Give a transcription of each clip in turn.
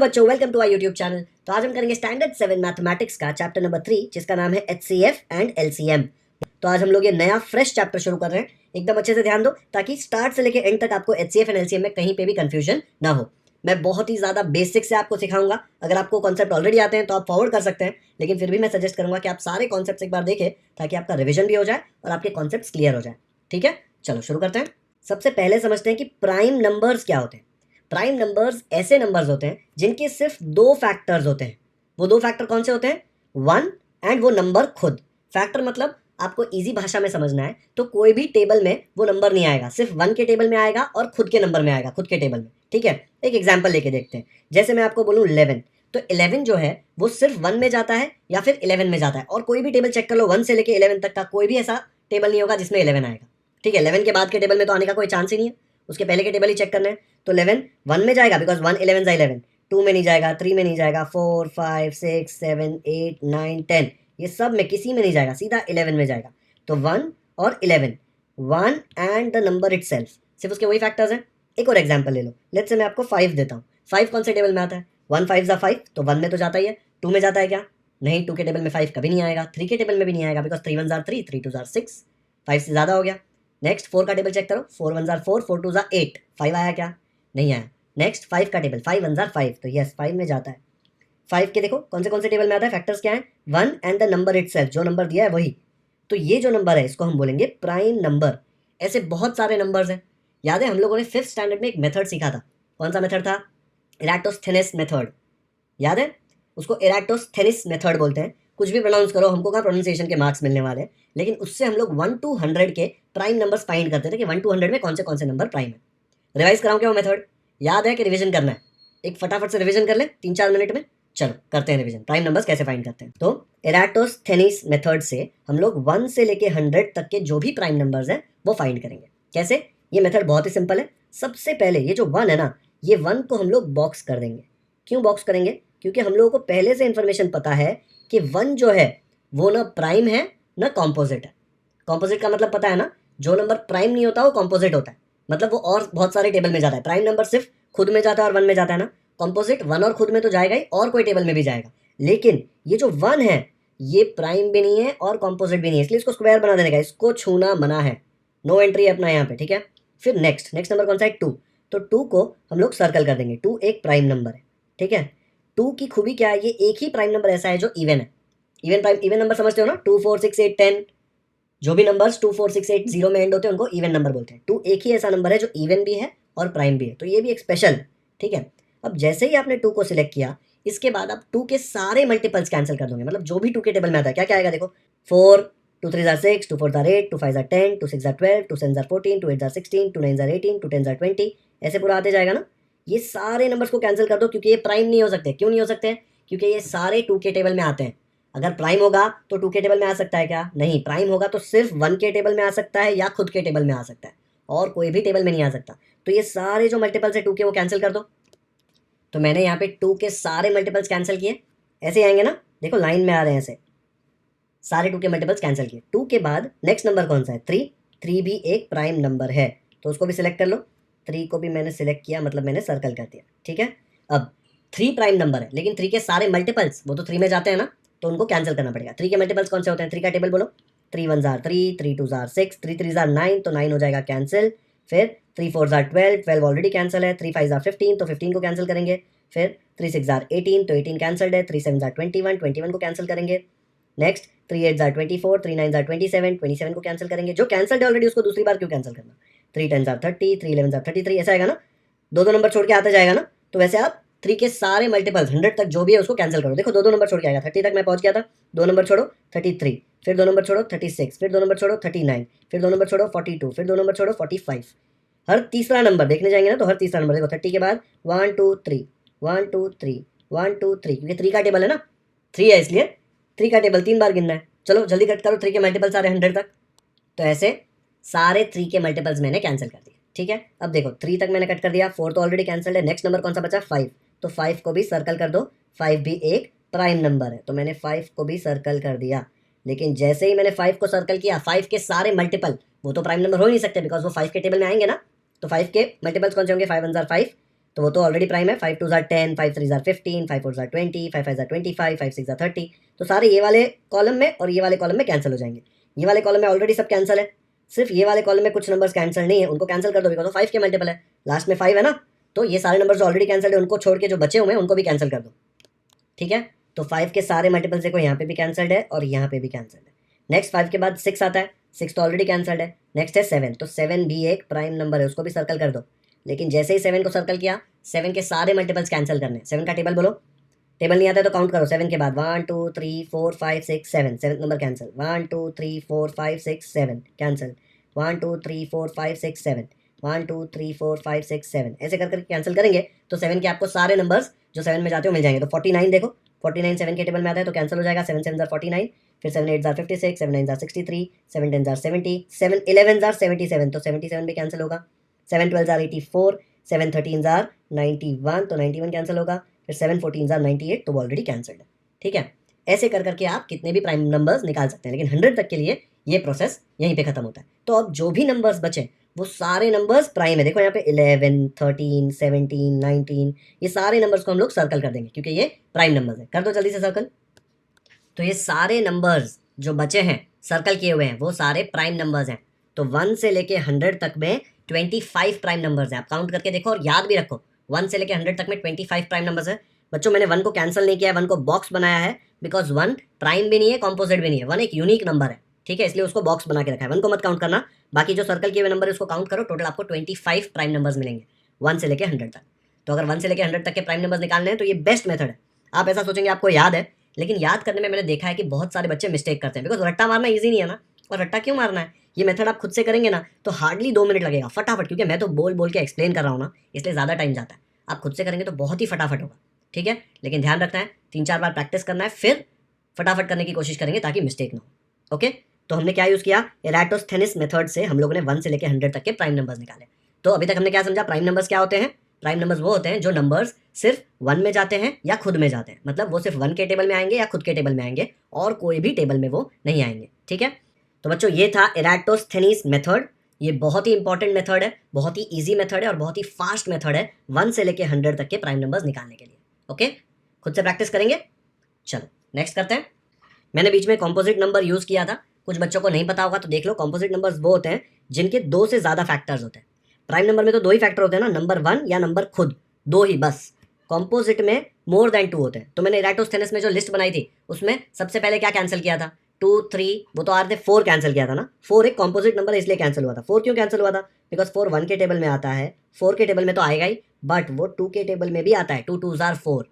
बच्चों, welcome to our YouTube channel. तो आज हम करेंगे स्टैंडर्ड 7 मैथमेटिक्स का चैप्टर नंबर 3 जिसका नाम है HCF एंड LCM। तो आज हम लोग ये नया फ्रेश चैप्टर शुरू कर रहे हैं। एकदम अच्छे से ध्यान दो ताकि स्टार्ट से लेके एंड तक आपको HCF एंड LCM में कहीं पे भी कंफ्यूजन ना हो। मैं बहुत ही ज़्यादा बेसिक से आपको सिखाऊंगा। अगर आपको कॉन्सेप्ट ऑलरेडी आते हैं तो आप फॉरवर्ड कर सकते हैं, लेकिन फिर भी मैं सजेस्ट करूंगा कि आप सारे कॉन्सेप्ट एक बार देखें ताकि आपका रिविजन भी हो जाए और आपके कॉन्सेप्ट क्लियर हो जाए। ठीक है, चलो शुरू करते हैं। सबसे पहले समझते हैं कि प्राइम नंबर्स क्या होते हैं। प्राइम नंबर्स ऐसे नंबर्स होते हैं जिनके सिर्फ दो फैक्टर्स होते हैं। वो दो फैक्टर कौन से होते हैं? 1 एंड वो नंबर खुद। फैक्टर मतलब आपको इजी भाषा में समझना है तो कोई भी टेबल में वो नंबर नहीं आएगा, सिर्फ 1 के टेबल में आएगा और खुद के नंबर में आएगा, खुद के टेबल में। ठीक है, एक एग्जाम्पल लेके देखते हैं। जैसे मैं आपको बोलूँ 11, तो 11 जो है वो सिर्फ 1 में जाता है या फिर 11 में जाता है। और कोई भी टेबल चेक कर लो 1 से लेके 11 तक का, कोई भी ऐसा टेबल नहीं होगा जिसमें 11 आएगा। ठीक है, 11 के बाद के टेबल में तो आने का कोई चांस ही नहीं है, उसके पहले के टेबल ही चेक करना है। तो 11 1 में जाएगा बिकॉज 1 11 11, 2 में नहीं जाएगा, 3 में नहीं जाएगा, 4 5 6 7 8 9 10, ये सब में किसी में नहीं जाएगा, सीधा 11 में जाएगा। तो 1 और 11, 1 एंड द नंबर इटसेल्फ, सिर्फ उसके वही फैक्टर्स हैं। एक और एग्जांपल ले लो, लेट्स से मैं आपको 5 देता हूँ। 5 कौन से टेबल में आता है? 1 5 5, तो 1 में तो जाता ही है। 2 में जाता है क्या? नहीं, 2 के टेबल में 5 कभी नहीं आएगा। 3 के टेबल में भी नहीं आएगा बिकॉज 3 1 3, 3 2 6, 5 से ज़्यादा हो गया। नेक्स्ट 4 का टेबल चेक करो, 4 1 4, 4 2 8, 5 आया क्या? नहीं आया। नेक्स्ट 5 का टेबल, 5 1 5, तो यस 5 में जाता है। 5 के देखो कौन से टेबल में आता है, फैक्टर्स क्या है? 1 एंड द नंबर इटसेल्फ, जो नंबर दिया है वही। तो ये जो नंबर है इसको हम बोलेंगे प्राइम नंबर। ऐसे बहुत सारे नंबर्स हैं। याद है हम लोगों ने 5th स्टैंडर्ड में एक मेथड सीखा था। कौन सा मेथड था? इराटोस्थेनेस मेथड। याद है? उसको इराटोस्थेनिस मेथड बोलते हैं। कुछ भी प्रोनाउंस करो, हमको कहाँ प्रोनाउंसिएशन के मार्क्स मिलने वाले हैं। लेकिन उससे हम लोग 1 to 100 के प्राइम नंबर्स फाइंड करते थे कि 1 to 100 में कौन से नंबर प्राइम है। रिवाइज कराऊं क्या वो मेथड? याद है कि रिवीजन करना है? एक फटाफट से रिवीजन कर ले 3-4 मिनट में। चलो करते हैं रिवीजन, प्राइम नंबर्स कैसे फाइंड करते हैं। तो इराटोस्थेनिस मेथड से हम लोग 1 से लेके 100 तक के जो भी प्राइम नंबर्स हैं वो फाइंड करेंगे। कैसे? ये मेथड बहुत ही सिंपल है। सबसे पहले ये जो 1 है ना, ये 1 को हम लोग बॉक्स कर देंगे। क्यों बॉक्स करेंगे? क्योंकि हम लोगों को पहले से इन्फॉर्मेशन पता है कि 1 जो है वो ना प्राइम है ना कॉम्पोजिट है। कॉम्पोजिट का मतलब पता है ना, जो नंबर प्राइम नहीं होता वो कॉम्पोजिट होता है, मतलब वो और बहुत सारे टेबल में जाता है। प्राइम नंबर सिर्फ खुद में जाता है और 1 में जाता है ना। कॉम्पोजिट 1 और खुद में तो जाएगा ही और कोई टेबल में भी जाएगा। लेकिन ये जो 1 है ये प्राइम भी नहीं है और कॉम्पोजिट भी नहीं है, इसलिए इसको स्क्वायर बना देने का, इसको छूना मना है, नो एंट्री है अपना यहाँ पे। ठीक है, फिर नेक्स्ट नंबर कौन सा है? 2। तो 2 को हम लोग सर्कल कर देंगे। 2 एक प्राइम नंबर है। ठीक है, 2 की खूबी क्या है? ये एक ही प्राइम नंबर ऐसा है जो इवन है। इवन नंबर समझते हो ना? 2 4 6 8 10, जो भी नंबर्स 2 4 6 8 0 में एंड होते हैं उनको इवन नंबर बोलते हैं। 2 एक ही ऐसा नंबर है जो इवन भी है और प्राइम भी है, तो ये भी एक स्पेशल। ठीक है, अब जैसे ही आपने 2 को सिलेक्ट किया, इसके बाद आप 2 के सारे मल्टीपल्स कैंसिल कर दोगे। मतलब जो भी 2 के टेबल में आता है क्या क्या आएगा देखो, 4 2 3 6, 2 4 8, 2 5 10, 2 6 12, 2 7 14, 2 8 16, 2 9 18, 2 10 20, ऐसे पूरा आते जाएगा ना। ये सारे नंबर्स को कैंसिल कर दो क्योंकि ये प्राइम नहीं हो सकते। क्यों नहीं हो सकते? क्योंकि ये सारे 2 के टेबल में आते हैं। अगर प्राइम होगा तो 2 के टेबल में आ सकता है क्या? नहीं, प्राइम होगा तो सिर्फ 1 के टेबल में आ सकता है या खुद के टेबल में आ सकता है, और कोई भी टेबल में नहीं आ सकता। तो ये सारे जो मल्टीपल्स है 2 के वो कैंसिल कर दो। तो मैंने यहाँ पे 2 के सारे मल्टीपल्स कैंसिल किए, ऐसे आएंगे ना, देखो लाइन में आ रहे हैं ऐसे, सारे 2 के मल्टीपल्स कैंसिल किए। 2 के बाद नेक्स्ट नंबर कौन सा है? 3। 3 भी एक प्राइम नंबर है तो उसको भी सिलेक्ट कर लो। 3 को भी मैंने सिलेक्ट किया, मतलब मैंने सर्कल कर दिया। ठीक है, अब 3 प्राइम नंबर है लेकिन 3 के सारे मल्टीपल्स वो तो 3 में जाते हैं ना, तो उनको कैंसिल करना पड़ेगा। 3 के मल्टीपल्स कौन से होते हैं? 3 का टेबल बोलो। 3 1 3, 3 2 6, 3 3 9, तो 9 हो जाएगा कैंसिल। फिर 3 4 12, 12 ऑलरेडी कैंसिल है। 3 5 15, तो 15 को कैंसिल करेंगे। फिर 3 6 18, तो 18 कैंसिल्ड है। 3 7 21, 21 को कैंसिल करेंगे। नेक्स्ट 3 8 24, 3 9 27, 27 को कैंसिल करेंगे। जो कैंसिल्ड है ऑलरेडी उसको दूसरी बार क्यों कैंसिल करना? 3 10 30, 3 11 33, ऐसा आएगा ना, दो नंबर छोड़ के आता जाएगा ना। तो वैसे आप 3 के सारे मल्टीपल्स 100 तक जो भी है उसको कैंसिल करो। देखो दो नंबर छोड़ के आएगा, 30 तक मैं पहुंच गया था, 2 नंबर छोड़ो 33, फिर 2 नंबर छोड़ो 36, फिर 2 नंबर छोड़ो 39, फिर 2 नंबर छोड़ो 42, फिर 2 नंबर छोड़ो 45। हर तीसरा नंबर देखने जाएंगे ना, तो हर तीसरा नंबर देखो 30 के बाद 1 2 3 1 2 3 1 2 3, क्योंकि 3 का टेबल है ना, 3 है इसलिए 3 का टेबल 3 बार गिनना है। चलो जल्दी कट करो, 3 के मल्टीपल सारे 100 तक। तो ऐसे सारे 3 के मल्टीपल्स मैंने कैंसिल कर दिए। ठीक है, अब देखो 3 तक मैंने कट कर दिया, 4 तो ऑलरेडी कैंसिल्ड है। नेक्स्ट नंबर कौन सा बचा? 5। तो 5 को भी सर्कल कर दो, 5 भी एक प्राइम नंबर है, तो मैंने 5 को भी सर्कल कर दिया। लेकिन जैसे ही मैंने 5 को सर्कल किया, 5 के सारे मल्टीपल वो तो प्राइम नंबर हो ही नहीं सकते बिकॉज वो 5 के टेबल में आएंगे ना। तो 5 के मल्टीपल्स कौन से होंगे? 5 1 5, तो वो तो ऑलरेडी प्राइम है। 5 2 jar 10, 5 3 jar 15, 5 4 jar 20, 5 5 jar 25, 5 6 jar 30। तो सारे ये वाले कॉलम में और ये वाले कॉलम में कैंसिल हो जाएंगे। ये वाले कॉलम में ऑलरेडी सब कैंसिल है, सिर्फ ये वाले कॉलम में कुछ नंबर्स कैंसिल नहीं है, उनको कैंसिल कर दो बिकॉज 5 के मल्टीपल है, लास्ट में 5 है ना। तो ये सारे नंबर्स ऑलरेडी कैंसिल है, उनको छोड़ के जो बचे हुए हैं उनको भी कैंसिल कर दो। ठीक है, तो 5 के सारे मल्टीपल्स देखो, यहाँ पे भी कैंसल्ड है और यहाँ पे भी कैंसल्ड है। नेक्स्ट 5 के बाद 6 आता है, 6 तो ऑलरेडी कैंसल्ड है। नेक्स्ट है 7, तो 7 भी एक प्राइम नंबर है, उसको भी सर्कल कर दो। लेकिन जैसे ही 7 को सर्कल किया, 7 के सारे मल्टीपल्स कैंसिल करने। 7 का टेबल बोलो, टेबल नहीं आता है तो काउंट करो। 7 के बाद 1 2 3 4 5 6 7, 7 नंबर कैंसिल। 1 2 3 4 5 6 7 कैंसिल। 1 2 3 4 5 6 7, 1 2 3 4 5 6 7, ऐसे कर करके कैंसिल करेंगे तो 7 के आपको सारे नंबर्स जो 7 में जाते हो मिल जाएंगे। तो 49 देखो, 49 7 के टेबल में आता है तो कैंसिल हो जाएगा। 7 7 जार 49, फिर 7 8 जार 56, 7 9 जार 63, 7 10 जार 70, 7 11 जार 77, तो 77 भी कैंसिल होगा। 7 12 जार 84, 7 13 जार 91, तो 91 कैंसिल होगा। फिर 7 14 जार 98, तो वो ऑलरेडी कैंसिल्ड है। ठीक है, ऐसे कर करके आप कितने भी प्राइम नंबर्स निकाल सकते हैं, लेकिन 100 तक के लिए ये प्रोसेस यहीं पे खत्म होता है। तो अब जो भी नंबर्स बचे वो सारे नंबर्स प्राइम है। देखो यहाँ पे 11 13 17 19, ये सारे नंबर्स को हम लोग सर्कल कर देंगे क्योंकि ये प्राइम नंबर्स है। कर दो जल्दी से सर्कल। तो ये सारे नंबर्स जो बचे हैं सर्कल किए हुए हैं वो सारे प्राइम नंबर्स हैं। तो 1 से लेके 100 तक में 25 प्राइम नंबर्स हैं। आप काउंट करके देखो और याद भी रखो, 1 से लेके 100 तक में 25 प्राइम नंबर्स है। बच्चों मैंने 1 को कैंसिल नहीं किया है, 1 को बॉक्स बनाया है बिकॉज 1 प्राइम भी नहीं है, कॉम्पोजिट भी नहीं है, 1 एक यूनिक नंबर है। ठीक है, इसलिए उसको बॉक्स बना के रखा है। 1 को मत काउंट करना, बाकी जो सर्कल किए हुए नंबर है उसको काउंट करो। टोटल आपको 25 प्राइम नंबर्स मिलेंगे 1 से लेके 100 तक। तो अगर 1 से लेके 100 तक के प्राइम नंबर्स निकालने हैं तो ये बेस्ट मेथड है। आप ऐसा सोचेंगे आपको याद है, लेकिन याद करने में मैंने देखा है कि बहुत सारे बच्चे मिस्टेक करते हैं बिकॉज रट्टा मारना ईजी नहीं है ना। और रट्टा क्यों मारना है, ये मेथड आप खुद से करेंगे ना तो हार्डली 2 मिनट लगेगा फटाफट, क्योंकि मैं तो बोल बोल के एक्सप्लेन कर रहा हूँ ना, इसलिए ज़्यादा टाइम जाता है। आप खुद से करेंगे तो बहुत ही फटाफट होगा। ठीक है, लेकिन ध्यान रखना है 3-4 बार प्रैक्टिस करना है, फिर फटाफट करने की कोशिश करेंगे ताकि मिस्टेक ना हो। ओके, तो हमने क्या यूज़ किया, एराटोस्थेनिस मेथड से हम लोगों ने 1 से लेकर 100 तक के प्राइम नंबर्स निकाले। तो अभी तक हमने क्या समझा, प्राइम नंबर्स क्या होते हैं। प्राइम नंबर्स वो होते हैं जो नंबर्स सिर्फ 1 में जाते हैं या खुद में जाते हैं, मतलब वो सिर्फ 1 के टेबल में आएंगे या खुद के टेबल में आएंगे और कोई भी टेबल में वो नहीं आएंगे। ठीक है, तो बच्चों ये था एराटोस्थेनिस मेथड। ये बहुत ही इंपॉर्टेंट मेथड है, बहुत ही इजी मेथड है और बहुत ही फास्ट मेथड है 1 से लेकर 100 तक के प्राइम नंबर्स निकालने के लिए। ओके, खुद से प्रैक्टिस करेंगे। चलो नेक्स्ट करते हैं। मैंने बीच में कॉम्पोजिट नंबर यूज़ किया था, कुछ बच्चों को नहीं पता होगा तो देख लो। कॉम्पोजिट नंबर्स वो होते हैं जिनके 2 से ज़्यादा फैक्टर्स होते हैं। प्राइम नंबर में तो 2 ही फैक्टर होते हैं ना, नंबर 1 या नंबर खुद, 2 ही बस। कॉम्पोजिट में मोर देन 2 होते हैं। तो मैंने एराटोस्थेनिस में जो लिस्ट बनाई थी उसमें सबसे पहले क्या कैंसिल किया था, 2 3, वो तो आ रहे थे, 4 कैंसिल किया था ना। 4 एक कॉम्पोजिट नंबर है इसलिए कैंसिल हुआ था। 4 क्यों कैंसिल हुआ था, बिकॉज 4 1 के टेबल में आता है, 4 के टेबल में तो आएगा ही, बट वो 2 के टेबल में भी आता है। 2 2 जार 4,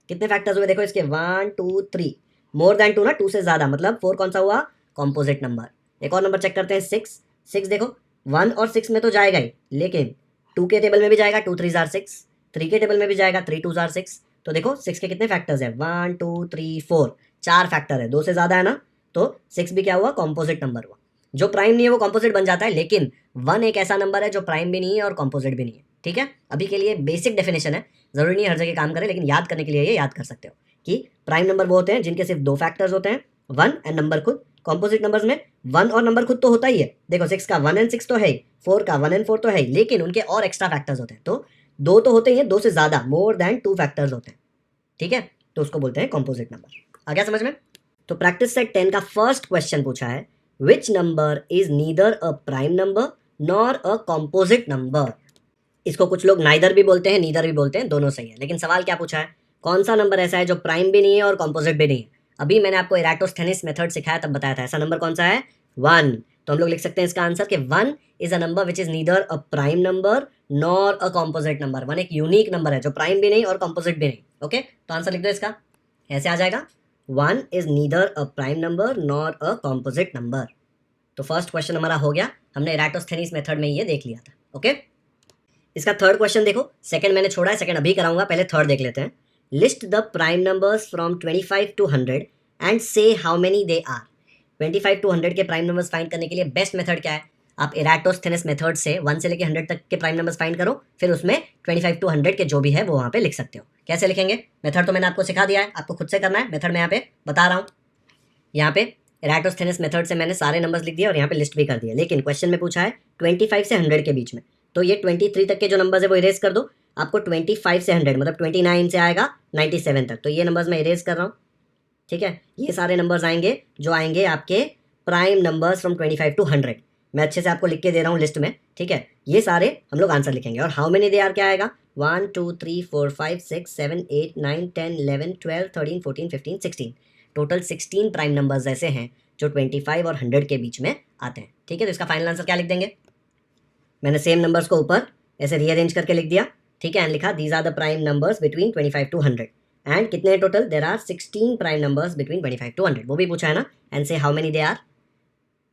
कितने फैक्टर्स हुए देखो इसके, 1 2 3, मोर देन 2 ना, 2 से ज़्यादा, मतलब 4 कौन सा हुआ, कॉम्पोजिट नंबर। एक और नंबर चेक करते हैं, 6। 6 देखो 1 और 6 में तो जाएगा ही, लेकिन 2 के टेबल में भी जाएगा, 2 3 जार 6, 3 के टेबल में भी जाएगा, 3 2 जार 6। तो देखो 6 के कितने फैक्टर्स हैं, 1 2 3 4, 4 फैक्टर है, 2 से ज़्यादा है ना। तो 6 भी क्या हुआ, कॉम्पोजिट नंबर हुआ। जो प्राइम नहीं है वो कॉम्पोजिट बन जाता है, लेकिन 1 एक ऐसा नंबर है जो प्राइम भी नहीं है और कॉम्पोजिट भी नहीं है। ठीक है, अभी के लिए बेसिक डेफिनेशन है, ज़रूरी नहीं है हर जगह काम करे, लेकिन याद करने के लिए ये याद कर सकते हो कि प्राइम नंबर वो होते हैं जिनके सिर्फ 2 फैक्टर्स होते हैं, 1 एंड नंबर खुद। कॉम्पोजिट नंबर्स में 1 और नंबर खुद तो होता ही है, देखो 6 का 1 एंड 6 तो है ही, 4 का 1 एंड 4 तो है ही, लेकिन उनके और एक्स्ट्रा फैक्टर्स होते हैं। तो 2 तो होते ही हैं, 2 से ज़्यादा, मोर देन 2 फैक्टर्स होते हैं। ठीक है, तो उसको बोलते हैं कॉम्पोजिट नंबर। आ गया समझ में। तो प्रैक्टिस सेट 10 का फर्स्ट क्वेश्चन पूछा है, which number is neither a prime number nor a composite number. इसको कुछ लोग नाइदर भी बोलते हैं, नीदर भी बोलते हैं, दोनों सही है, लेकिन सवाल क्या पूछा है, कौन सा नंबर ऐसा है जो प्राइम भी नहीं है और कॉम्पोजिट भी नहीं है। अभी मैंने आपको एराटोस्थेनिस मेथड सिखाया तब बताया था, ऐसा नंबर कौन सा है, 1। तो हम लोग लिख सकते हैं इसका आंसर कि 1 is a number which is neither a prime number nor a composite number. 1 एक यूनिक नंबर है जो प्राइम भी नहीं और कॉम्पोजिट भी नहीं। ओके, तो आंसर लिख दो इसका, ऐसे आ जाएगा, 1 is neither a prime number nor a composite number. तो फर्स्ट क्वेश्चन हमारा हो गया, हमने एराटोस्थेनिस मेथड में ये देख लिया था। ओके, इसका थर्ड क्वेश्चन देखो, सेकंड मैंने छोड़ा है, सेकंड अभी कराऊंगा, पहले थर्ड देख लेते हैं। List the prime numbers from 25 to 100 and say how many they are. 25 to 100 के प्राइम नंबर्स फाइंड करने के लिए बेस्ट मेथड क्या है, आप एराटोस्थेनिस मेथड से 1 से लेकर 100 तक के प्राइम नंबर्स फाइंड करो, फिर उसमें 25 to 100 के जो भी है वो वहाँ पे लिख सकते हो। कैसे लिखेंगे, मेथड तो मैंने आपको सिखा दिया है, आपको खुद से करना है। मेथड मैं यहाँ पे बता रहा हूँ, यहाँ पे एराटोस्थेनिस मेथड से मैंने सारे नंबर्स लिख दिए और यहाँ पे लिस्ट भी कर दिया, लेकिन क्वेश्चन में पूछा है 25 से 100 के बीच में, तो ये 23 तक के जो नंबर्स है वो इरेज कर दो। आपको 25 से 100 मतलब 29 से आएगा 97 तक। तो ये नंबर्स मैं इरेज कर रहा हूँ, ठीक है। ये सारे नंबर्स आएंगे जो आएंगे आपके प्राइम नंबर्स फ्रॉम 25 to 100। मैं अच्छे से आपको लिख के दे रहा हूँ लिस्ट में, ठीक है। ये सारे हम लोग आंसर लिखेंगे। और हाउ मेनी दे आर क्या आएगा, 1 2 3 4 5 6 7 8 9 10 11 12 13 14 15 16, टोटल 16 प्राइम नंबर्स ऐसे हैं जो 25 और 100 के बीच में आते हैं, ठीक है। तो इसका फाइनल आंसर क्या लिख देंगे, मैंने सेम नंबर्स को ऊपर ऐसे रीअरेंज करके लिख दिया, ठीक है। एंड लिखा these are the prime numbers between 25 to 100। And कितने हैं total, there are 16 prime numbers between 25 to 100, वो भी पूछा है ना। And say how many they are,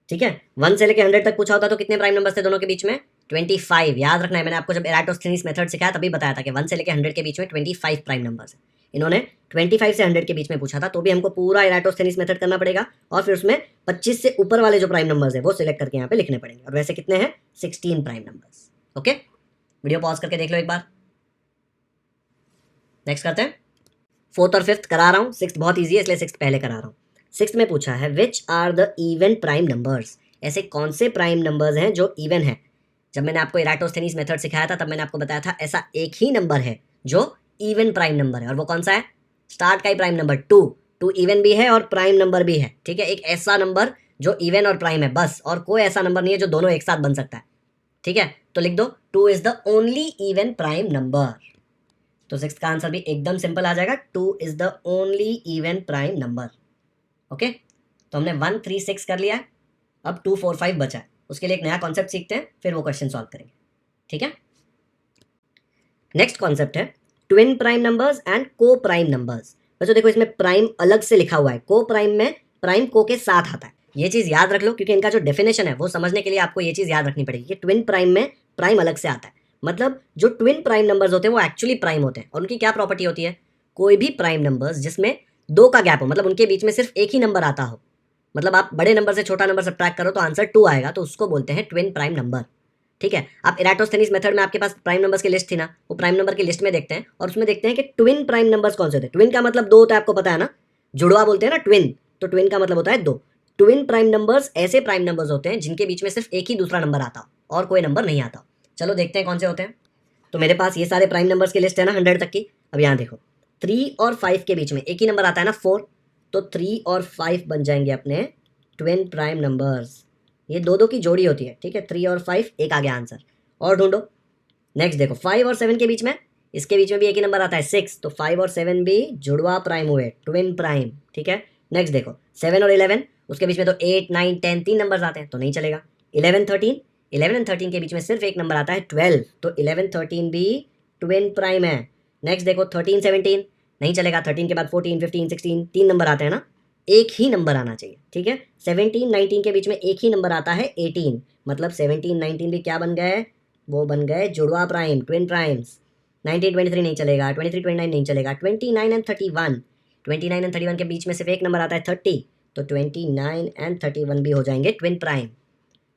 ठीक है। 1 से लेके 100 तक पूछा होता तो कितने प्राइम नंबर्स थे दोनों के बीच में, 25। याद रखना है, मैंने आपको जब एराटोस्थेनीज मेथड सिखाया तभी बताया था कि 1 से लेके 100 के बीच में 25 प्राइम नंबर्स है। इन्होंने 25 से 100 के बीच में पूछा था, तो भी हमको पूरा एराटोस्थेनीज मेथड करना पड़ेगा और फिर उसमें 25 से ऊपर वाले जो प्राइम नंबर्स है वो सिलेक्ट करके यहाँ पे लिखने पड़ेंगे। और वैसे कितने हैं, 16 prime numbers. Okay, video pause करके देख लो एक बार। नेक्स्ट करते हैं, 4th और 5th करा रहा हूँ, 6th बहुत ईजी है इसलिए 6th पहले करा रहा हूँ। 6th में पूछा है which are the even prime numbers, ऐसे कौन से प्राइम नंबर्स हैं जो इवन है। जब मैंने आपको एराटोस्थेनीज मेथड सिखाया था तब मैंने आपको बताया था ऐसा एक ही नंबर है जो इवन प्राइम नंबर है, और वो कौन सा है, स्टार्ट का ही प्राइम नंबर 2 इवन भी है और प्राइम नंबर भी है, ठीक है। एक ऐसा नंबर जो इवन और प्राइम है बस, और कोई ऐसा नंबर नहीं है जो दोनों एक साथ बन सकता है, ठीक है। तो लिख दो 2 is the only even prime number. तो 6th का आंसर भी एकदम सिंपल आ जाएगा, 2 is the only even prime number. Okay, तो हमने 1 3 6 कर लिया है, अब 2 4 5 बचा है। उसके लिए एक नया कॉन्सेप्ट सीखते हैं, फिर वो क्वेश्चन सॉल्व करेंगे, ठीक है। नेक्स्ट कॉन्सेप्ट है ट्विन प्राइम नंबर्स एंड को प्राइम नंबर्स। बच्चों देखो, इसमें प्राइम अलग से लिखा हुआ है, को प्राइम में प्राइम को के साथ आता है। ये चीज याद रख लो, क्योंकि इनका जो डेफिनेशन है वो समझने के लिए आपको ये चीज याद रखनी पड़ेगी कि ट्विन प्राइम में प्राइम अलग से आता है। मतलब जो ट्विन प्राइम नंबर्स होते हैं वो एक्चुअली प्राइम होते हैं, और उनकी क्या प्रॉपर्टी होती है, कोई भी प्राइम नंबर्स जिसमें 2 का गैप हो, मतलब उनके बीच में सिर्फ एक ही नंबर आता हो, मतलब आप बड़े नंबर से छोटा नंबर सब्ट्रैक्ट करो तो आंसर 2 आएगा, तो उसको बोलते हैं ट्विन प्राइम नंबर, ठीक है। आप एराटोस्थेनीज मेथड में आपके पास प्राइम नंबर्स की लिस्ट थी ना, वो प्राइम नंबर की लिस्ट में देखते हैं और उसमें देखते हैं कि ट्विन प्राइम नंबर्स कौन से होते हैं। ट्विन का मतलब 2 होता है, आपको पता है ना, जुड़वा बोलते हैं ना ट्विन, तो ट्विन का मतलब होता है 2। ट्विन प्राइम नंबर्स ऐसे प्राइम नंबर्स होते हैं जिनके बीच में सिर्फ एक ही दूसरा नंबर आता हो और कोई नंबर नहीं आता हो। चलो देखते हैं कौन से होते हैं। तो मेरे पास ये सारे प्राइम नंबर्स की लिस्ट है ना 100 तक की। अब यहाँ देखो 3 और 5 के बीच में एक ही नंबर आता है ना 4, तो 3 और 5 बन जाएंगे अपने ट्विन प्राइम नंबर्स। ये 2 की जोड़ी होती है, ठीक है। 3 और 5, एक आ गया आंसर। और ढूंढो, नेक्स्ट देखो 5 और 7 के बीच में, इसके बीच में भी एक ही नंबर आता है 6, तो 5 और 7 भी जुड़वा प्राइम हुए, ट्विन प्राइम, ठीक है। नेक्स्ट देखो 7 और 11, उसके बीच में तो 8 9 10 3 नंबर्स आते हैं, तो नहीं चलेगा। 11 13, 11 एंड 13 के बीच में सिर्फ एक नंबर आता है 12, तो 11 13 भी ट्विन प्राइम है। नेक्स्ट देखो 13 17, नहीं चलेगा। 13 के बाद 14 15 16 3 नंबर आते हैं ना, एक ही नंबर आना चाहिए, ठीक है। 17 19 के बीच में एक ही नंबर आता है 18, मतलब 17 19 भी क्या बन गए, वो बन गए जुड़वा प्राइम, ट्विन प्राइम्स। 19 23 नहीं चलेगा, 23 29 नहीं चलेगा। 29 एंड 31, 29 एंड 31 के बीच में सिर्फ एक नंबर आता है 30, तो 29 एंड 31 भी हो जाएंगे ट्विन प्राइम।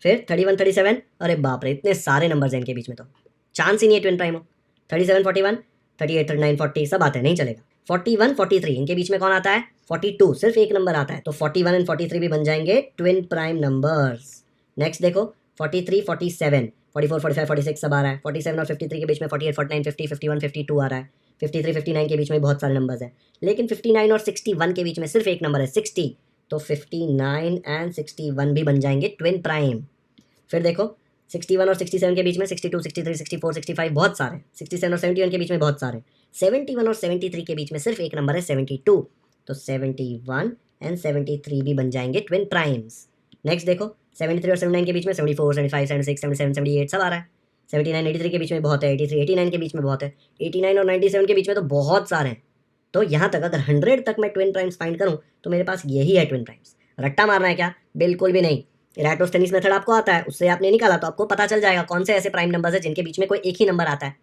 फिर 31 37, अरे बाप रे इतने सारे नंबर्स हैं इनके बीच में, तो चांस ही नहीं है ट्विन प्राइम हो। 37 41 38 39 40 सब आते हैं, नहीं चलेगा। 41 43, इनके बीच में कौन आता है, 42, सिर्फ एक नंबर आता है, तो 41 एंड 43 भी बन जाएंगे ट्विन प्राइम नंबर्स। नेक्स्ट देखो 43 47 44 45 46 सब आ रहा है। 47 और 53 के बीच में 48 49 50 51 52 आ रहा है। 53 59 के बीच में बहुत सारे नंबर्स हैं, लेकिन 59 और 61 के बीच में सिर्फ एक नंबर है 60, तो 59 एंड 61 भी बन जाएंगे ट्विन प्राइम। फिर देखो 61 और 67 के बीच में 62 63 64 65 बहुत सारे। 67 और 71 के बीच में बहुत सारे। 71 और 73 के बीच में सिर्फ एक नंबर है 72, तो 71 एंड 73 भी बन जाएंगे ट्विन प्राइम्स। नेक्स्ट देखो 73 और 79 के बीच में 74 75 76 77 78 सब आ रहा है। 79 83 के बीच में बहुत है, 83 89 के बीच में बहुत है, 89 और 97 के बीच में तो बहुत सारे हैं। तो यहाँ तक अगर 100 तक मैं ट्विन प्राइम्स फाइंड करूँ तो मेरे पास यही है ट्विन प्राइम्स। रट्टा मारना है क्या, बिल्कुल भी नहीं। एराटोस्थेनीज मेथड आपको आता है, उससे आपने निकाला तो आपको पता चल जाएगा कौन से ऐसे प्राइम नंबर्स है जिनके बीच में कोई एक ही नंबर आता है।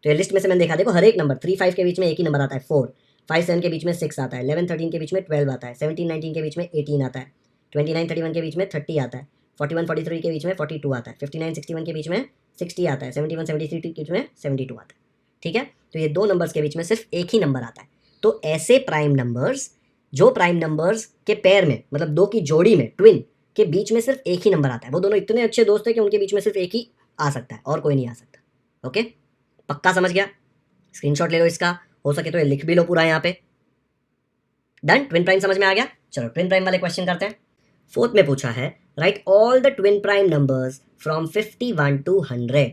तो ये लिस्ट में से मैंने देखा, देखो हर एक नंबर 3 5 के बीच में एक ही नंबर आता है 4, 5 7 के बीच में 6 आता है, 11 13 के बीच में 12 आता है, 17 19 के बीच में 18 आता है, 29 31 के बीच में 30 आता है, 41 43 के बीच में 42 आता है, 59 61 के बीच में 60 आता है, 71 73 के बीच में 72 आता है, ठीक है। तो ये 2 नंबर्स के बीच में सिर्फ एक ही नंबर आता है। तो ऐसे प्राइम नंबर्स, जो प्राइम नंबर्स के पेयर में, मतलब 2 की जोड़ी में, ट्विन के बीच में सिर्फ एक ही नंबर आता है, वो दोनों इतने अच्छे दोस्त हैं कि उनके बीच में सिर्फ एक ही आ सकता है और कोई नहीं आ सकता। ओके, पक्का समझ गया। स्क्रीनशॉट ले लो इसका, हो सके तो ये लिख भी लो पूरा यहाँ पे। डन, ट्विन प्राइम समझ में आ गया। चलो ट्विन प्राइम वाले क्वेश्चन करते हैं। फोर्थ में पूछा है right all the twin prime numbers from 51 to 100।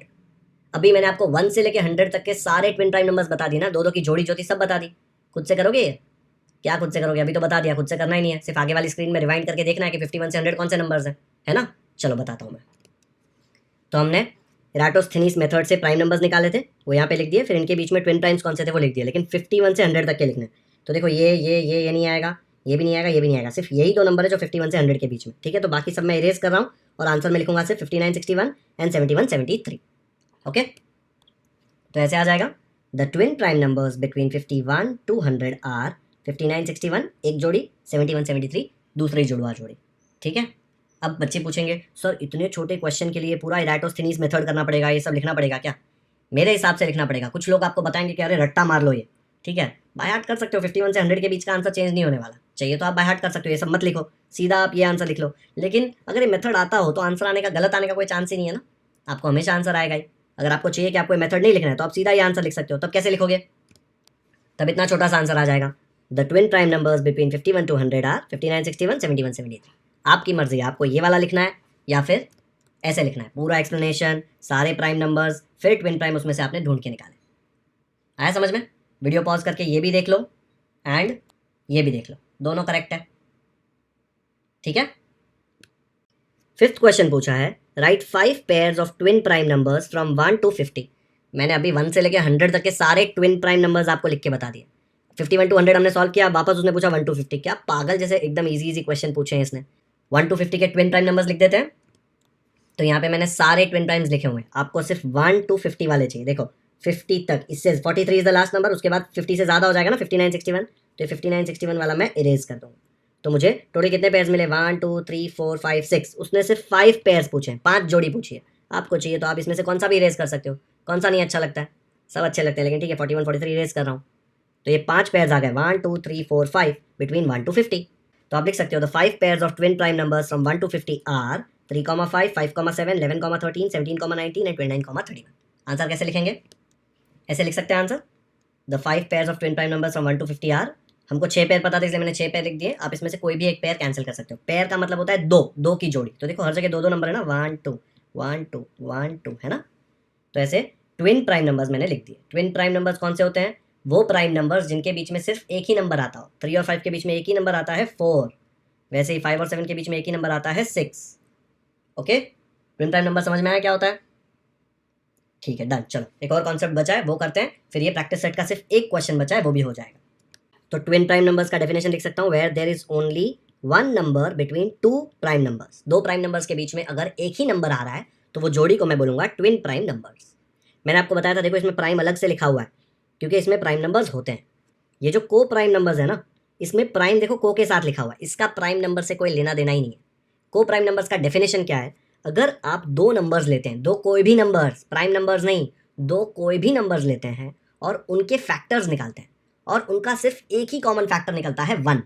अभी मैंने आपको 1 से लेके 100 तक के सारे ट्विन प्राइम नंबर्स बता दिए ना, दो दो की जोड़ी जो थी सब बता दी। खुद से करोगे ये? क्या खुद से करोगे? अभी तो बता दिया, खुद से करना ही नहीं है, सिर्फ आगे वाली स्क्रीन में रिवाइंड करके देखना है कि 51 से 100 कौन से नंबर्स हैं, है ना। चलो बताता हूँ मैं। तो हमने इराटोस्थेनीस मेथड से प्राइम नंबर्स निकाले थे, वो यहाँ पे लिख दिए, फिर इनके बीच में ट्विन प्राइम्स कौन से थे वो लिख दिए, लेकिन 51 से 100 तक के लिखने। तो देखो ये नहीं आएगा, ये भी नहीं आएगा, ये भी नहीं आएगा, सिर्फ यही दो नंबर है जो 51 से 100 के बीच में, ठीक है। तो बाकी सब मैं इरेज कर रहा हूँ और आंसर में लिखूंगा सिर्फ 59, 61 एंड 71, 73। ओके, तो ऐसे आ जाएगा the twin prime numbers between 51 to 100 are 59, 61 एक जोड़ी, 71, 73 दूसरी जुड़वा जोड़ी, ठीक है। अब बच्चे पूछेंगे सर इतने छोटे क्वेश्चन के लिए पूरा इराटोस्थेनीस मेथड करना पड़ेगा, ये सब लिखना पड़ेगा क्या? मेरे हिसाब से लिखना पड़ेगा। कुछ लोग आपको बताएंगे कि अरे रट्टा मार लो ये, ठीक है, बाय हार्ट कर सकते हो, 51 से 100 के बीच का आंसर चेंज नहीं होने वाला, चाहिए तो आप बाय हार्ट कर सकते हो, ये सब मत लिखो, सीधा आप ये आंसर लिख लो। लेकिन अगर ये मेथड आता हो तो आंसर आने का, गलत आने का कोई चांस ही नहीं है ना, आपको हमेशा आंसर आएगा ही। अगर आपको चाहिए कि आपको मेथड नहीं लिखना है तो आप सीधा ये आंसर लिख सकते हो, तब कैसे लिखोगे? तब इतना छोटा सा आंसर आ जाएगा, the twin prime numbers between 51 to 100 are 59, 61, 71, 73। आपकी मर्जी है, आपको ये वाला लिखना है या फिर ऐसे लिखना है, पूरा एक्सप्लेनेशन, सारे प्राइम नंबर्स, फिर ट्विन प्राइम उसमें से आपने ढूंढ के निकाले। आया समझ में? वीडियो पॉज करके ये भी देख लो एंड ये भी देख लो, दोनों करेक्ट है, ठीक है। फिफ्थ क्वेश्चन पूछा है right 5 pairs of twin prime numbers from 1 to 50। मैंने अभी 1 से लेके 100 तक के सारे ट्विन प्राइम नंबर्स आपको लिख के बता दिए। 51 to 100 हमने सॉल्व किया, वापस उसने पूछा 1 to 50। क्या पागल जैसे एकदम इजी क्वेश्चन पूछे हैं इसने। 1 to 50 के ट्विन प्राइम नंबर्स लिख देते हैं। तो यहाँ पे मैंने सारे ट्विन प्राइम्स लिखे हुए हैं, आपको सिर्फ 1 to 50 वाले चाहिए। देखो 50 तक, इससे 43 इज द लास्ट नंबर, उसके बाद 50 से ज़्यादा हो जाएगा ना, 59, 61। तो 59, 61 वाला मैं इरेज कर दूँगा। तो मुझे टोटल कितने पेयर्स मिले? 1 2 3 4 5 6। उसने सिर्फ 5 पेयर्स पूछे हैं, 5 जोड़ी पूछी है। आपको चाहिए तो आप इसमें से कौन सा भी इरेज कर सकते हो, कौन सा नहीं अच्छा लगता है, सब अच्छे लगते हैं, लेकिन ठीक है 41, 43 इरेज कर रहा हूँ। तो ये 5 पेयर्स आ गए, 1 2 3 4 5 बिटवीन 1 to 50। तो आप लिख सकते हो the 5 pairs of twin prime numbers from 1 to 50 are 3,5, 5,7, 11,13, 17,19 and 29,31। Answer कैसे लिखेंगे? ऐसे लिख सकते हैं answer, the 5 pairs of twin prime numbers from 1 to 50 are. हमको 6 पेयर पता था इसलिए मैंने 6 पेयर लिख दिए। आप इसमें से कोई भी एक पेयर कैंसिल कर सकते हो। पेयर का मतलब होता है दो की जोड़ी। तो देखो हर जगह दो नंबर है ना, 1 2 1 2 1 2, है ना। तो ऐसे ट्विन प्राइम नंबर्स मैंने लिख दिए। ट्विन प्राइम नंबर्स कौन से होते हैं? वो प्राइम नंबर्स जिनके बीच में सिर्फ एक ही नंबर आता हो। 3 और 5 के बीच में एक ही नंबर आता है 4, वैसे ही 5 और 7 के बीच में एक ही नंबर आता है 6। ओके, ट्विन प्राइम नंबर समझ में आया क्या होता है? ठीक है, डन। चलो एक और कॉन्सेप्ट बचा है वो करते हैं, फिर ये प्रैक्टिस सेट का सिर्फ एक क्वेश्चन बचा है वो भी हो जाएगा। तो ट्विन प्राइम नंबर्स का डेफिनेशन लिख सकता हूँ, where there is only one number between two prime numbers. दो प्राइम नंबर्स के बीच में अगर एक ही नंबर आ रहा है तो वो जोड़ी को मैं बोलूंगा ट्विन प्राइम नंबर्स। मैंने आपको बताया था, देखो इसमें प्राइम अलग से लिखा हुआ है क्योंकि इसमें प्राइम नंबर्स होते हैं। ये जो को प्राइम नंबर्स है ना, इसमें प्राइम देखो को के साथ लिखा हुआ है, इसका प्राइम नंबर से कोई लेना देना ही नहीं है। को प्राइम नंबर्स का डेफिनेशन क्या है? अगर आप दो नंबर्स लेते हैं, दो कोई भी नंबर्स, प्राइम नंबर्स नहीं, दो कोई भी नंबर्स लेते हैं और उनके फैक्टर्स निकालते हैं और उनका सिर्फ एक ही कॉमन फैक्टर निकलता है 1,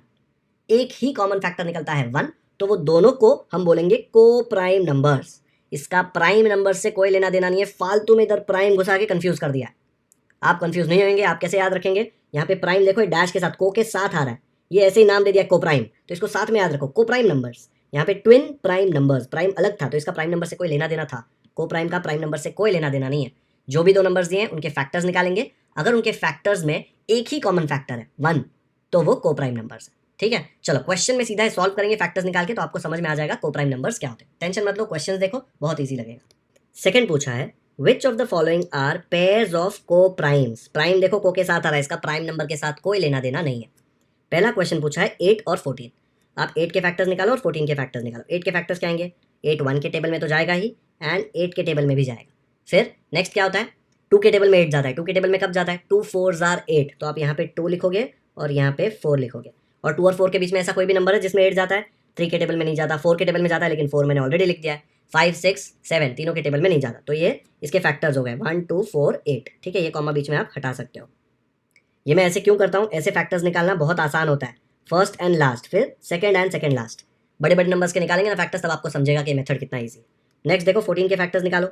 एक ही कॉमन फैक्टर निकलता है 1, तो वो दोनों को हम बोलेंगे को प्राइम नंबर्स। इसका प्राइम नंबर से कोई लेना देना नहीं है। फालतू में इधर प्राइम घुसा के कंफ्यूज कर दिया है। आप कंफ्यूज नहीं होंगे। आप कैसे याद रखेंगे? यहाँ पे प्राइम देखो डैश के साथ, को के साथ आ रहा है, ये ऐसे ही नाम दे दिया को प्राइम, तो इसको साथ में याद रखो, को प्राइम नंबर्स। यहाँ पे ट्विन प्राइम नंबर्स, प्राइम अलग था तो इसका प्राइम नंबर से कोई लेना देना था, को प्राइम का प्राइम नंबर से कोई लेना देना नहीं है। जो भी दो नंबर्स दिए हैं उनके फैक्टर्स निकालेंगे, अगर उनके फैक्टर्स में एक ही कॉमन फैक्टर है 1 तो वो को प्राइम नंबर्स है। ठीक है, चलो क्वेश्चन में सीधा सॉल्व करेंगे फैक्टर्स निकाल के, तो आपको समझ में आ जाएगा को प्राइम नंबर्स क्या होते हैं। टेंशन मत लो, क्वेश्चन देखो बहुत ईजी लगेगा। सेकंड पूछा है which of the following are pairs of coprimes. Prime देखो को के साथ आ रहा है, इसका प्राइम नंबर के साथ कोई लेना देना नहीं है। पहला क्वेश्चन पूछा है 8 और 14। आप 8 के फैक्टर्स निकालो और 14 के फैक्टर्स निकालो। 8 के फैक्टर्स क्या आएंगे? 8 1 के टेबल में तो जाएगा ही एंड 8 के टेबल में भी जाएगा। फिर नेक्स्ट क्या होता है? 2 के टेबल में 8 जाता है। 2 के टेबल में कब जाता है? 2 4s are 8, तो आप यहाँ पे 2 लिखोगे और यहाँ पे 4 लिखोगे। और 2 और 4 के बीच में ऐसा कोई भी नंबर है जिसमें 8 जाता है? 3 के टेबल में नहीं जाता, 4 के टेबल में जाता है, लेकिन 4 मैंने ऑलरेडी लिख दिया है। 5 6 7 तीनों के टेबल में नहीं जाता, तो ये इसके फैक्टर्स हो गए 1 2 4 8। ठीक है, ये कॉमा बीच में आप हटा सकते हो। ये मैं ऐसे क्यों करता हूँ? ऐसे फैक्टर्स निकालना बहुत आसान होता है, फर्स्ट एंड लास्ट, फिर सेकंड एंड सेकंड लास्ट। बड़े बड़े नंबर्स के निकालेंगे ना फैक्टर्स, तब आपको समझेगा कि मेथड कितना ईजी। नेक्स्ट देखो 14 के फैक्टर्स निकालो।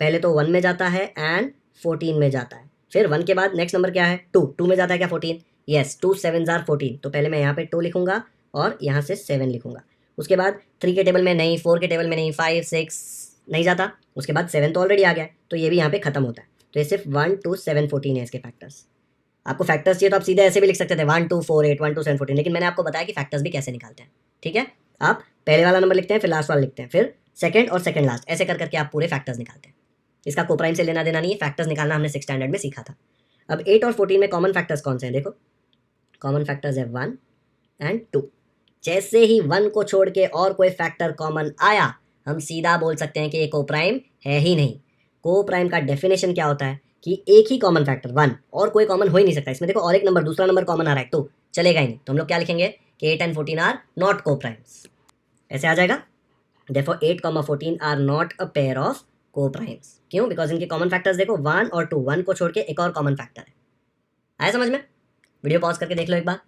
पहले तो 1 में जाता है एंड 14 में जाता है, फिर 1 के बाद नेक्स्ट नंबर क्या है 2, 2 में जाता है क्या 14, यस 2 7 जार 14, तो पहले मैं यहाँ पे 2 लिखूंगा और यहाँ से 7 लिखूंगा। उसके बाद 3 के टेबल में नहीं, 4 के टेबल में नहीं, 5 6 नहीं जाता, उसके बाद 7 तो ऑलरेडी आ गया है, तो ये भी यहाँ पे खत्म होता है। तो ये सिर्फ 1 2 7 14 है इसके फैक्टर्स। आपको फैक्टर्स चाहिए तो आप सीधे ऐसे भी लिख सकते थे 1 2 4 8 1 2 7 14, लेकिन मैंने आपको बताया कि फैक्टर्स भी कैसे निकालते हैं। ठीक है, आप पहले वाला नंबर लिखते हैं, फिर लास्ट वाला लिखते हैं, फिर सेकंड और सेकंड लास्ट, ऐसे कर करके आप पूरे फैक्टर्स निकालते हैं। इसका कोप्राइम से लेना देना नहीं है, फैक्टर्स निकालना हमने 6 स्टैंडर्ड में सीखा था। अब 8 और 14 में कॉमन फैक्टर्स कौन से हैं, देखो कॉमन फैक्टर्स है 1 एंड 2। जैसे ही 1 को छोड़ के और कोई फैक्टर कॉमन आया, हम सीधा बोल सकते हैं कि ये कोप्राइम है ही नहीं। कोप्राइम का डेफिनेशन क्या होता है कि एक ही कॉमन फैक्टर 1 और कोई कॉमन हो ही नहीं सकता। इसमें देखो और एक नंबर, दूसरा नंबर कॉमन आ रहा है तो चलेगा ही नहीं, तो हम लोग क्या लिखेंगे कि 8 एंड 14 आर नॉट कोप्राइम्स, ऐसे आ जाएगा। Therefore 8, 14 are not a pair of coprimes. क्यों? बिकॉज इनके कॉमन फैक्टर्स देखो 1 और 2, 1 को छोड़ के एक और कॉमन फैक्टर है। आया समझ में? वीडियो पॉज करके देख लो एक बार।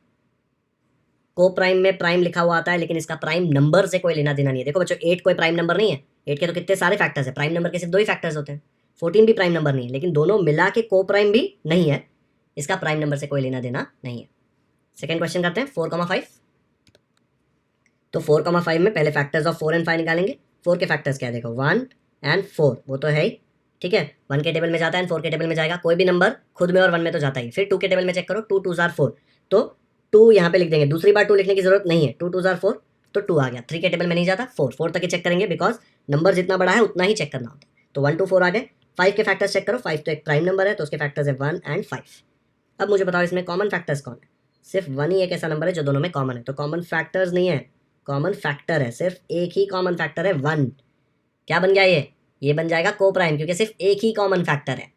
कोप्राइम में प्राइम लिखा हुआ आता है, लेकिन इसका प्राइम नंबर से कोई लेना देना नहीं है। देखो बच्चों 8 कोई प्राइम नंबर नहीं है, 8 के तो कितने सारे फैक्टर्स है, प्राइम नंबर के सिर्फ 2 ही फैक्टर्स होते हैं। 14 भी प्राइम नंबर नहीं है, लेकिन दोनों मिला के कोप्राइम भी नहीं है, इसका प्राइम नंबर से कोई लेना देना नहीं है। सेकेंड क्वेश्चन करते हैं 4,5। तो 4,5 में पहले फैक्टर्स ऑफ 4 एंड 5 निकालेंगे। 4 के फैक्टर्स क्या है देखो 1 एंड 4, वो तो है ही, ठीक है, 1 के टेबल में जाता है एंड 4 के टेबल में जाएगा। कोई भी नंबर खुद में और 1 में तो जाता ही। फिर 2 के टेबल में चेक करो, 2 2 जार 4, तो 2 यहाँ पे लिख देंगे, दूसरी बार 2 लिखने की जरूरत नहीं है, 2 2 जार 4, तो 2 आ गया। 3 के टेबल में नहीं जाता, 4 तक ही चेक करेंगे, बिकॉज नंबर जितना बड़ा है उतना ही चेक करना होता है। तो 1 2 4 आ गए। 5 के फैक्टर्स चेक करो, 5 तो एक प्राइम नंबर है, तो उसके फैक्टर्स है 1 एंड 5। अब मुझे बताओ इसमें कॉमन फैक्टर्स कौन है? सिर्फ 1 ही एक ऐसा नंबर है जो दोनों में कॉमन है, तो कॉमन फैक्टर्स नहीं है, कॉमन फैक्टर है, सिर्फ एक ही कॉमन फैक्टर है 1। क्या बन गया ये बन जाएगा कोप्राइम, क्योंकि सिर्फ एक ही कॉमन फैक्टर है,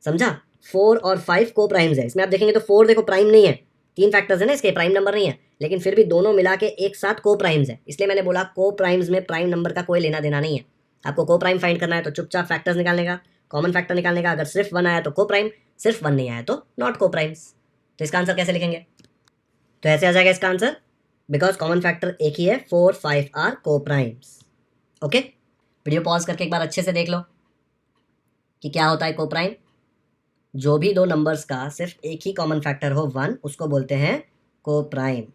समझा? 4 और 5 कोप्राइम्स है। इसमें आप देखेंगे तो 4 देखो प्राइम नहीं है, 3 फैक्टर्स है ना इसके, प्राइम नंबर नहीं है, लेकिन फिर भी दोनों मिला के एक साथ कोप्राइम्स है। इसलिए मैंने बोला कोप्राइम्स में प्राइम नंबर का कोई लेना देना नहीं है। आपको कोप्राइम फाइंड करना है तो चुपचाप फैक्टर्स निकालने का, कॉमन फैक्टर निकालने का। अगर सिर्फ 1 आया तो कोप्राइम, सिर्फ 1 नहीं आया तो नॉट कोप्राइम्स। तो इसका आंसर कैसे लिखेंगे? तो ऐसे आ जाएगा इसका आंसर, बिकॉज कॉमन फैक्टर एक ही है, 4 5 are coprimes. Okay, video pause करके एक बार अच्छे से देख लो कि क्या होता है कोप्राइम। जो भी 2 नंबर्स का सिर्फ एक ही कॉमन फैक्टर हो 1, उसको बोलते हैं कोप्राइम।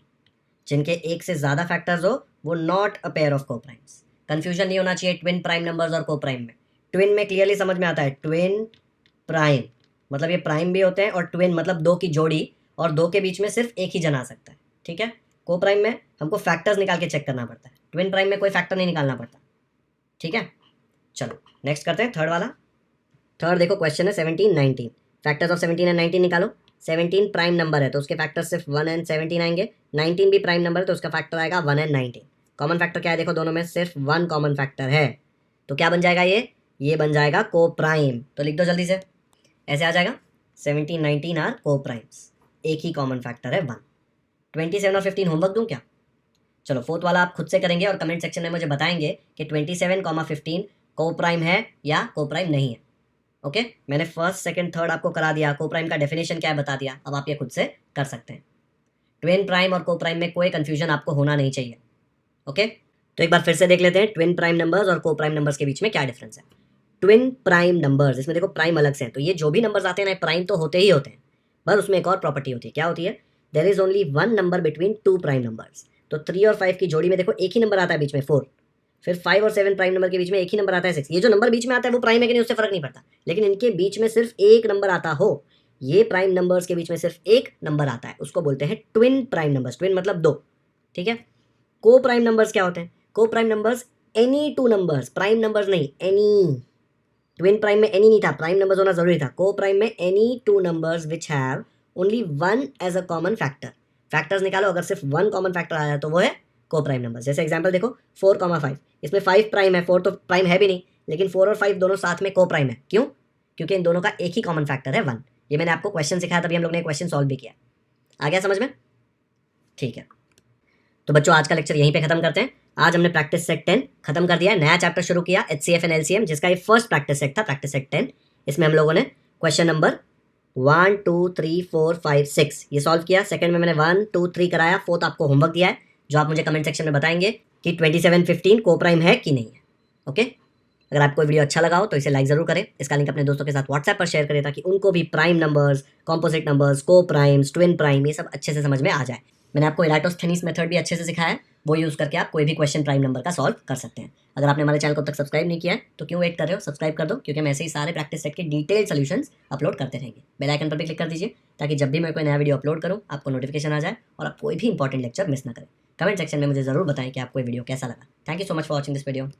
जिनके एक से ज़्यादा फैक्टर्स हो वो not a pair of coprimes. Confusion नहीं होना चाहिए ट्विन प्राइम नंबर्स और कोप्राइम में। ट्विन में क्लियरली समझ में आता है, ट्विन प्राइम मतलब ये प्राइम भी होते हैं, और ट्विन मतलब 2 की जोड़ी, और 2 के बीच में सिर्फ एक ही जना आ सकता है, ठीक है। कोप्राइम में हमको फैक्टर्स निकाल के चेक करना पड़ता है, ट्विन प्राइम में कोई फैक्टर नहीं निकालना पड़ता, ठीक है। चलो नेक्स्ट करते हैं थर्ड वाला। थर्ड देखो क्वेश्चन है 17 19, फैक्टर्स ऑफ 17 एंड 19 निकालो। 17 प्राइम नंबर है तो उसके फैक्टर सिर्फ 1 एंड 17 आएंगे। 19 भी प्राइम नंबर है तो उसका फैक्टर आएगा 1 एंड 19। कॉमन फैक्टर क्या है देखो, दोनों में सिर्फ 1 कॉमन फैक्टर है, तो क्या बन जाएगा ये बन जाएगा कोप्राइम। तो लिख दो जल्दी से, ऐसे आ जाएगा 17 19 आर कोप्राइम्स, एक ही कॉमन फैक्टर है 1। 27 और 15 होमवर्क दूं क्या? चलो फोर्थ वाला आप खुद से करेंगे और कमेंट सेक्शन में मुझे बताएंगे कि 27, 15 कोप्राइम है या कोप्राइम नहीं है। ओके, मैंने फर्स्ट सेकंड थर्ड आपको करा दिया, कोप्राइम का डेफिनेशन क्या है बता दिया, अब आप ये खुद से कर सकते हैं। ट्विन प्राइम और कोप्राइम में कोई कंफ्यूजन आपको होना नहीं चाहिए। ओके, तो एक बार फिर से देख लेते हैं ट्विन प्राइम नंबर्स और कोप्राइम नंबर्स के बीच में क्या डिफरेंस है। ट्विन प्राइम नंबर्स, इसमें देखो प्राइम अलग से है, तो ये जो भी नंबर्स आते हैं ना प्राइम तो होते ही होते हैं, बस उसमें एक और प्रॉपर्टी होती है। क्या होती है? There is only 1 number between 2 prime numbers. तो 3 और 5 की जोड़ी में देखो एक ही नंबर आता है बीच में 4, फिर 5 और 7 प्राइम नंबर के बीच में एक ही नंबर आता है 6। ये जो नंबर बीच में आता है वो प्राइम है कि नहीं उससे फर्क नहीं पड़ता, लेकिन इनके बीच में सिर्फ एक नंबर आता हो, ये प्राइम नंबर्स के बीच में सिर्फ एक नंबर आता है, उसको बोलते हैं ट्विन प्राइम नंबर्स। ट्विन मतलब 2, ठीक है। को प्राइम नंबर्स क्या होते हैं? को prime numbers any 2 numbers, prime numbers नहीं, एनी। ट्विन प्राइम में एनी नहीं था, प्राइम नंबर्स होना जरूरी था। को प्राइम में any 2 numbers which have only 1 as a common factor. Factors निकालो, अगर सिर्फ 1 कॉमन फैक्टर आया तो वो है को प्राइम नंबर। जैसे एग्जांपल देखो 4,5, इसमें 5 प्राइम है, 4 तो प्राइम है भी नहीं, लेकिन 4 और 5 दोनों साथ में को प्राइम है। क्यों? क्योंकि इन दोनों का एक ही कॉमन फैक्टर है 1। ये मैंने आपको क्वेश्चन सिखाया, तभी हम लोग ने क्वेश्चन सॉल्व भी किया। आ गया समझ में? ठीक है, तो बच्चों आज का लेक्चर यहीं पे खत्म करते हैं। आज हमने प्रैक्टिस सेट 10 खत्म कर दिया है, नया चैप्टर शुरू किया HCF एंड LCM, जिसका ये फर्स्ट प्रैक्टिस सेट था, प्रैक्टिस सेट 10। इसमें हम लोगों ने क्वेश्चन नंबर 1 2 3 4 5 6 ये सॉल्व किया। सेकंड में मैंने 1 2 3 कराया, फोर्थ आपको होमवर्क दिया है, जो आप मुझे कमेंट सेक्शन में बताएंगे कि 27 15 को प्राइम है कि नहीं है। ओके, अगर आपको वीडियो अच्छा लगा हो तो इसे लाइक जरूर करें। इसका लिंक अपने दोस्तों के साथ व्हाट्सएप पर शेयर करें ताकि उनको भी प्राइम नंबर्स, कॉम्पोजिट नंबर्स, को प्राइम्स, ट्विन प्राइम ये सब अच्छे से समझ में आ जाए। मैंने आपको इराटोस्थेनीस मेथड भी अच्छे से सिखाया है, वो यूज़ करके आप कोई भी क्वेश्चन प्राइम नंबर का सॉल्व कर सकते हैं। अगर आपने हमारे चैनल को अब तक सब्सक्राइब नहीं किया है तो क्यों वेट कर रहे हो, सब्सक्राइब कर दो, क्योंकि हम ऐसे ही सारे प्रैक्टिस सेट के डिटेल सॉल्यूशंस अपलोड करते रहेंगे। बेल आइकन पर भी क्लिक कर दीजिए ताकि जब भी मैं कोई नया वीडियो अपलोड करूँ आपको नोटिफिकेशन आ जाए और आप कोई भी इंपॉर्टेंट लेक्चर मिस ना करें। कमेंट सेक्शन में मुझे ज़रूर बताएं कि आपको ये वीडियो कैसा लगा। Thank you so much for watching this video.